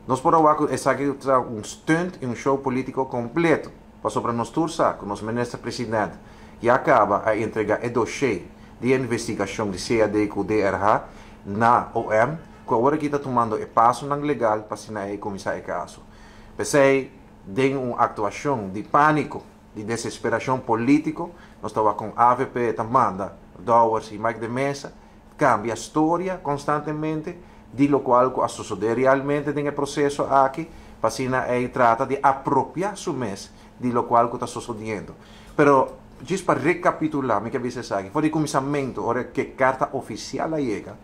Nós podemos usar stunt e show político completo para sobre nós tursa com nosso ministro-presidente e acaba a entregar o dossiê de investigação de CAD com o DRH na OM, que agora que está tomando o passo não legal para assinar e começar o caso. Pensei, de uma atuação de pânico, de desesperação política, nós estávamos com a AVP, Tamanda, Dowers e Mike de Mesa, cambia a história constantemente, de lo qual a suceder realmente no processo aqui, para assim trata de apropriar su mês de lo qual está sucedendo. Pero, just para recapitular, me que dices aqui, foi de começamento, ora que carta oficial chega,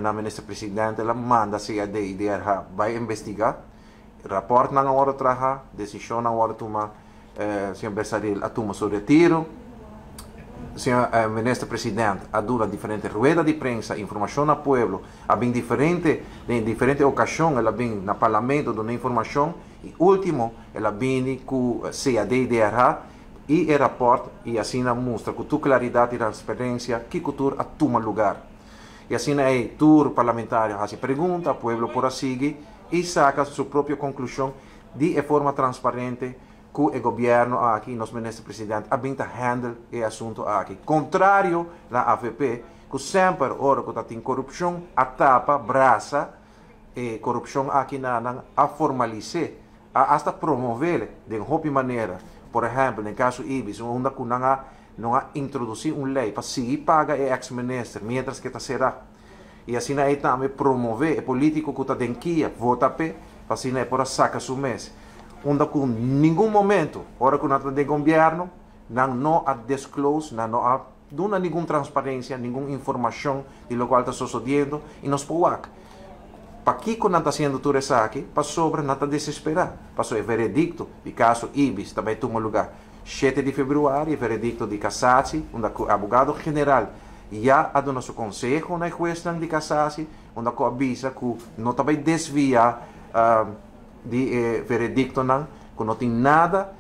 na ministra-presidente, ela manda se a DRH vai investigar, rapport na hora trabalhar, decisão na hora tomar, se empresário a tomar seu retiro, senhor ministro-presidente, a dura diferentes ruedas de prensa, informação ao povo, em diferentes ocasiões, ela vem no parlamento dando informação, e último, ela vem com CAD e DRH, e o rapport, e assim mostra com toda claridade e transparência que cultura toma lugar. E assim é, tour parlamentar faz pergunta, o povo por seguir, e saca sua própria conclusão de forma transparente que o governo aqui, nosso ministro-presidente, a handle o assunto aqui. Contrário à AVP, que sempre, ora que tem corrupção, a tapa, braça, e corrupção aqui a formalizar, hasta promover de uma maneira. Por exemplo, no caso IBIS, onde não há introduzir uma lei para seguir paga o ex-ministro, mientras que será. E assim aí também promover o político que está dentro, vota para assim aí por sacar seu mês. Onde com nenhum momento, hora que nós temos governo, não há disclose, não há nenhuma transparência, nenhuma informação de lo qual está sucedendo, e nós podemos. Para que nós está sendo tudo isso aqui, para sobre não está desesperar. Passou o veredicto, o caso IBIS, também toma lugar 7 de fevereiro, o veredicto de Cassaci, onde o advogado general já a do nosso conselho na questão de Cassaci, onde avisa que não vai desviar de veredicto que não tem nada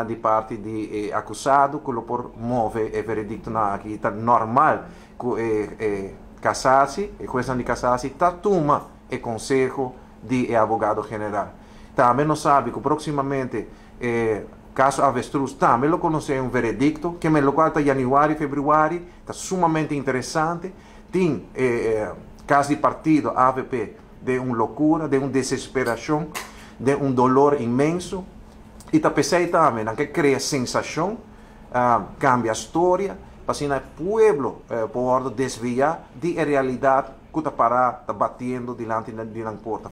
de parte de acusado que por move o veredicto aqui está normal que Cassaci, a questão de Cassaci está toma o conselho de advogado general. Também não sabe que proximamente caso Avestruz também lo conhece um veredicto que me lo qual está janeiro e fevereiro, está sumamente interessante. Tem caso de partido AVP de uma loucura, de uma desesperação, de um dolor imenso. E pensei também que cria sensação, cambia a história, para assim o povo pode desviar de realidade que está batendo diante da porta.